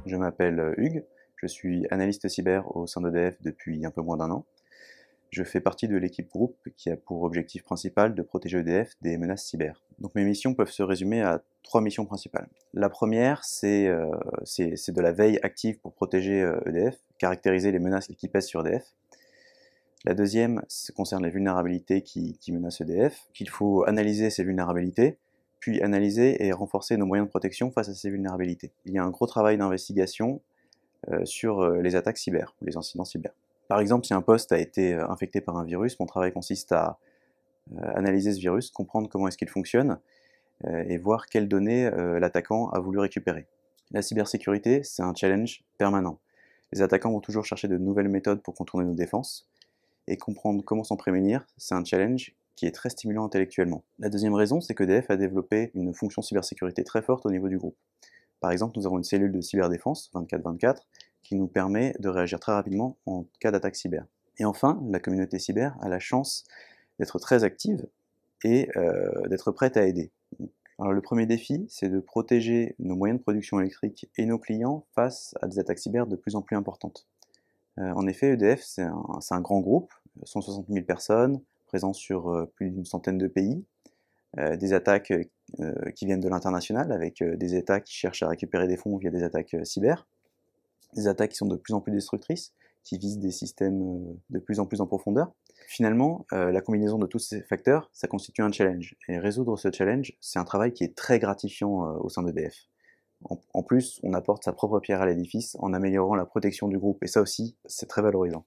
Je m'appelle Hugues, je suis analyste cyber au sein d'EDF depuis un peu moins d'1 an. Je fais partie de l'équipe groupe qui a pour objectif principal de protéger EDF des menaces cyber. Donc mes missions peuvent se résumer à 3 missions principales. La première, c'est de la veille active pour protéger EDF, caractériser les menaces qui pèsent sur EDF. La deuxième concerne les vulnérabilités qui menacent EDF, qu'il faut analyser ces vulnérabilités, puis analyser et renforcer nos moyens de protection face à ces vulnérabilités. Il y a un gros travail d'investigation sur les attaques cyber, ou les incidents cyber. Par exemple, si un poste a été infecté par un virus, mon travail consiste à analyser ce virus, comprendre comment est-ce qu'il fonctionne, et voir quelles données l'attaquant a voulu récupérer. La cybersécurité, c'est un challenge permanent. Les attaquants vont toujours chercher de nouvelles méthodes pour contourner nos défenses, et comprendre comment s'en prémunir, c'est un challenge qui est très stimulant intellectuellement. La deuxième raison, c'est qu'EDF a développé une fonction cybersécurité très forte au niveau du groupe. Par exemple, nous avons une cellule de cyberdéfense, 24/24, qui nous permet de réagir très rapidement en cas d'attaque cyber. Et enfin, la communauté cyber a la chance d'être très active et d'être prête à aider. Alors le premier défi, c'est de protéger nos moyens de production électrique et nos clients face à des attaques cyber de plus en plus importantes. En effet, EDF, c'est un grand groupe, 160 000 personnes, présents sur plus d'une centaine de pays, des attaques qui viennent de l'international, avec des États qui cherchent à récupérer des fonds via des attaques cyber, des attaques qui sont de plus en plus destructrices, qui visent des systèmes de plus en profondeur. Finalement, la combinaison de tous ces facteurs, ça constitue un challenge. Et résoudre ce challenge, c'est un travail qui est très gratifiant au sein d'EDF. En plus, on apporte sa propre pierre à l'édifice en améliorant la protection du groupe, et ça aussi, c'est très valorisant.